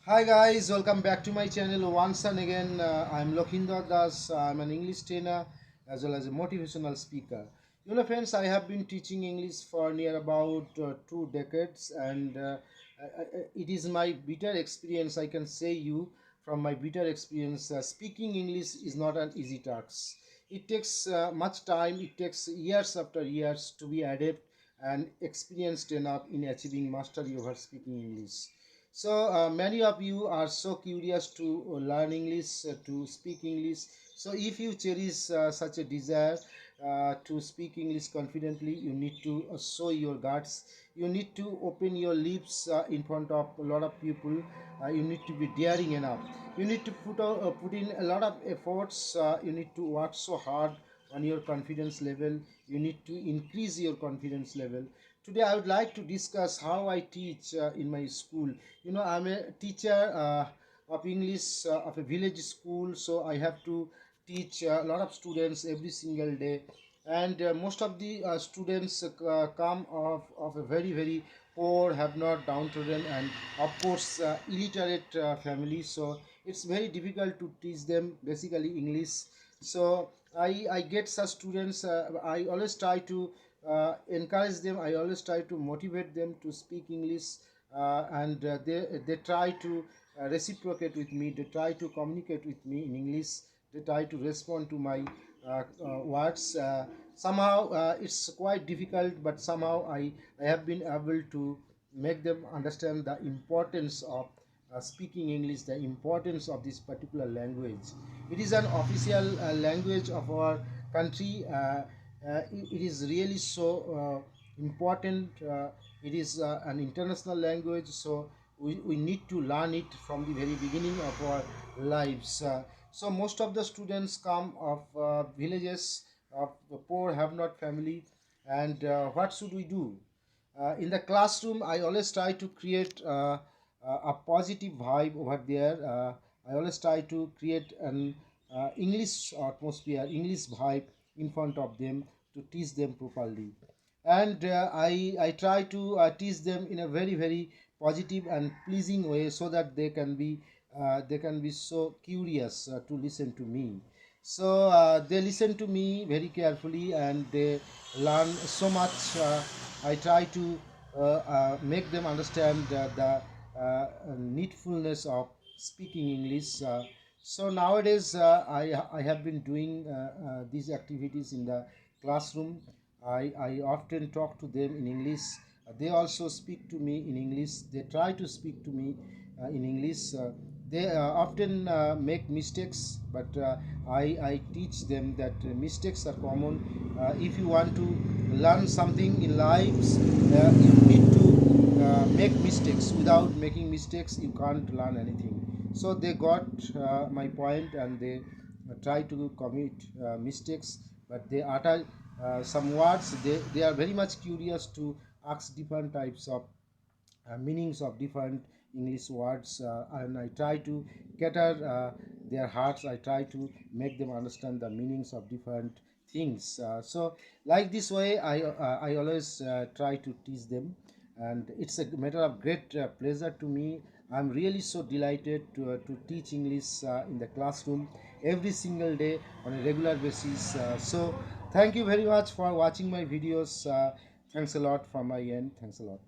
Hi guys, welcome back to my channel once and again. I'm Lokhinder Das. I'm an English trainer as well as a motivational speaker. Friends, I have been teaching English for near about 2 decades, and it is my bitter experience. I can say you from my bitter experience, speaking English is not an easy task. It takes much time. It takes years after years to be adept and experienced enough in achieving mastery over speaking English. So many of you are so curious to learn English, to speak English. So if you cherish such a desire to speak English confidently, you need to show your guts. You need to open your lips in front of a lot of people. You need to be daring enough. You need to put in a lot of efforts. You need to work so hard on your confidence level. You need to increase your confidence level. Today I would like to discuss how I teach in my school. I'm a teacher of English of a village school, so I have to teach a lot of students every single day, and most of the students come of a very poor, have not downtrodden, and of course illiterate family. So it's very difficult to teach them basically English. So I get such students. I always try to encourage them. I always try to motivate them to speak English, and they try to reciprocate with me. They try to communicate with me in English. They try to respond to my words. Somehow it's quite difficult, but somehow I have been able to make them understand the importance of speaking English, the importance of this particular language. It is an official language of our country. It is really so important. It is an international language, so we need to learn it from the very beginning of our lives. So most of the students come of villages of the poor, have not family, and what should we do? In the classroom, I always try to create a positive vibe over there. I always try to create an English atmosphere, English vibe in front of them to teach them properly. And I try to teach them in a very positive and pleasing way, so that they can be so curious to listen to me. So they listen to me very carefully, and they learn so much. I try to make them understand the needfulness of speaking English. So nowadays, I have been doing these activities in the classroom. I often talk to them in English. They also speak to me in English. They try to speak to me in English. They often make mistakes, but I teach them that mistakes are common. If you want to learn something in lives, you need to make mistakes. Without making mistakes, you can't learn anything. So they got my point, and they try to commit mistakes, but they utter some words. They are very much curious to ask different types of meanings of different English words, and I try to cater their hearts. I try to make them understand the meanings of different things. So like this way, I always try to teach them, and it's a matter of great pleasure to me. I'm really so delighted to teach English in the classroom every single day on a regular basis. So thank you very much for watching my videos. Thanks a lot from my end. Thanks a lot.